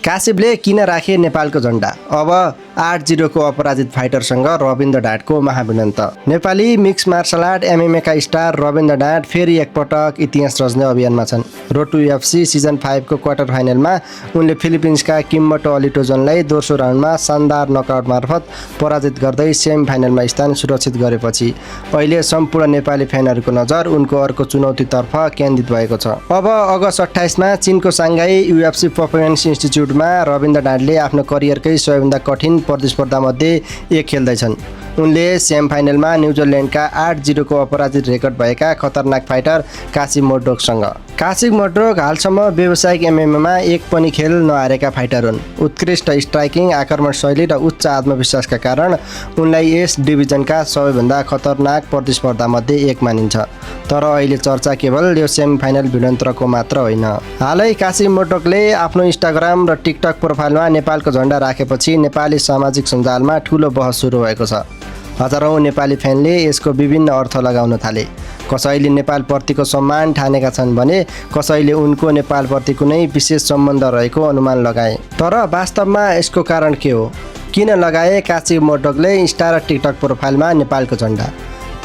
कासिबले किन राखे नेपालको झण्डा? अब 8-0 को अपराजित फाइटरसँग रविन्द्र ढाडको महाभिडन्त। Nepali mixed martial art MMA का स्टार रविन्द्र ढाड फेरि एकपटक इतिहास रच्ने अभियानमा छन्। रोड टु UFC सिजन 5 को क्वार्टर फाइनलमा उनले फिलिपिन्सका किम्बर्टो अलिटोजनलाई दोस्रो राउन्डमा शानदार नकआउट मार्फत पराजित गर्दै सेमी फाइनलमा स्थान सुरक्षित गरेपछि अहिले सम्पूर्ण नेपाली फ्यानहरूको नजर उनको अर्को चुनौतीतर्फ केन्द्रित भएको छ। अब अगस्त 28 मा चीनको सांघाई UFC परफर्मेन्स इन्स्टिच्युटमा रविन्द्र ढाडले आफ्नो करियरकै सबैभन्दा कठिन प्रतिस्पर्धामध्ये एक खेल्दैछन्। उनले सेमी फाइनलमा न्युजिल्यान्डका 8-0 को अपराजित रेकर्ड भएका खतरनाक फाइटर कासिम मोर्डोकसँग। कासिम मोर्डोक हालसम्म व्यावसायिक एमएमएमा एक पनि खेल नहारेका फाइटर हुन्। उत्कृष्ट स्ट्राइकिङ, आक्रमण शैली र उच्च आत्मविश्वासका कारण उनलाई यस डिभिजनका सबैभन्दा खतरनाक प्रतिस्पर्धामध्ये एक मानिन्छ। तर अहिले चर्चा केवल यो सेमी फाइनल भिडन्तको मात्र होइन। हालै कासिम मोर्डोकले आफ्नो इन्स्टाग्राम र टिकटक प्रोफाइलमा नेपालको झण्डा राखेपछि नेपाली सामाजिक सञ्जालमा ठुलो बहस सुरु भएको छ। हजारौँ नेपाली फ्यानले यसको विभिन्न अर्थ लगाउन थाले। कसैले नेपालप्रतिको सम्मान ठानेका छन् भने कसैले उनको नेपालप्रति कुनै विशेष सम्बन्ध रहेको अनुमान लगाए। तर वास्तवमा यसको कारण के हो? किन लगाए कासिम मोर्डोकले इन्स्टा र टिकटक प्रोफाइलमा नेपालको झण्डा?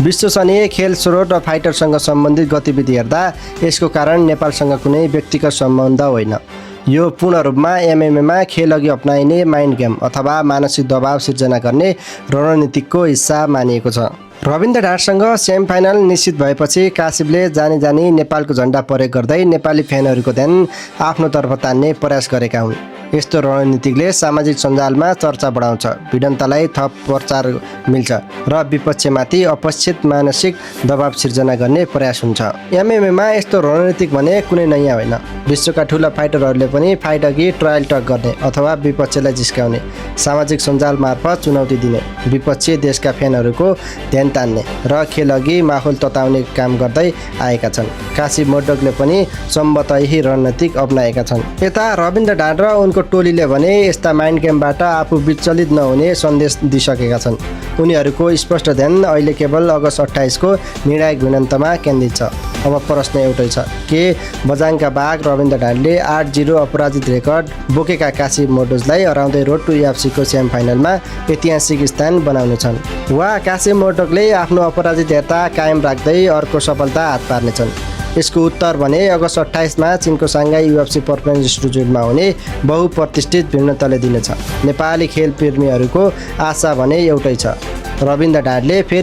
विश्वसनीय खेल स्रोत र फाइटरसँग सम्बन्धित गतिविधि हेर्दा यसको कारण नेपालसँग कुनै व्यक्तिगत सम्बन्ध होइन। यो पूर्ण रूपमा एमएमएमा खेलअघि अपनाइने माइन्ड गेम अथवा मानसिक दबाव सिर्जना गर्ने रणनीतिको हिस्सा मानिएको छ। रविन्द्र ढाडसँग सेमी फाइनल निश्चित भएपछि कासिबले जानी नेपालको झण्डा प्रयोग गर्दै नेपाली फ्यानहरूको ध्यान आफ्नोतर्फ तान्ने प्रयास गरेका हुन्। यस्तो रणनीतिले सामाजिक सञ्जालमा चर्चा बढाउँछ, भिडन्तलाई थप प्रचार मिल्छ र विपक्षमाथि अपेक्षित मानसिक दबाव सिर्जना गर्ने प्रयास हुन्छ। एमएमएमा यस्तो रणनीतिक भने कुनै नयाँ होइन। विश्वका ठुला फाइटरहरूले पनि फाइट अघि ट्रायल टक गर्ने अथवा विपक्षलाई जिस्काउने, सामाजिक सञ्जाल मार्फत चुनौती दिने, विपक्षी देशका फ्यानहरूको ध्यान तान्ने र खेलअघि माहौल तताउने काम गर्दै आएका छन्। कासिम मोर्डोकले पनि सम्भवतः यही रणनीतिक अपनाएका छन्। यता रविन्द्र ढाड र उनको टोलीले भने यस्ता माइन्ड गेमबाट आफू विचलित नहुने सन्देश दिइसकेका छन्। उनीहरूको स्पष्ट ध्यान अहिले केवल अगस्त 28 को निर्णायक भिडन्तमा केन्द्रित छ। अब प्रश्न एउटै छ, के बजाङका बाघ रविन्द्र ढाडले 8-0 अपराजित रेकर्ड बोकेका कासिम मोर्डोकलाई हराउँदै रोड टु UFC को सेमी फाइनलमा ऐतिहासिक स्थान बनाउनेछन्, वा कासिम मोर्डोकले आफ्नो अपराजित हेर्ता कायम राख्दै अर्को सफलता हात पार्नेछन्? यसको उत्तर भने अगस्त 28 मा चीनको सांघाई UFC परफर्मेन्स इन्स्टिच्युटमा हुने बहुप्रतिष्ठित भिडन्तले दिनेछ। नेपाली खेल प्रेमीहरूको आशा भने एउटै छ, रविन्द्र ढाडले फेरि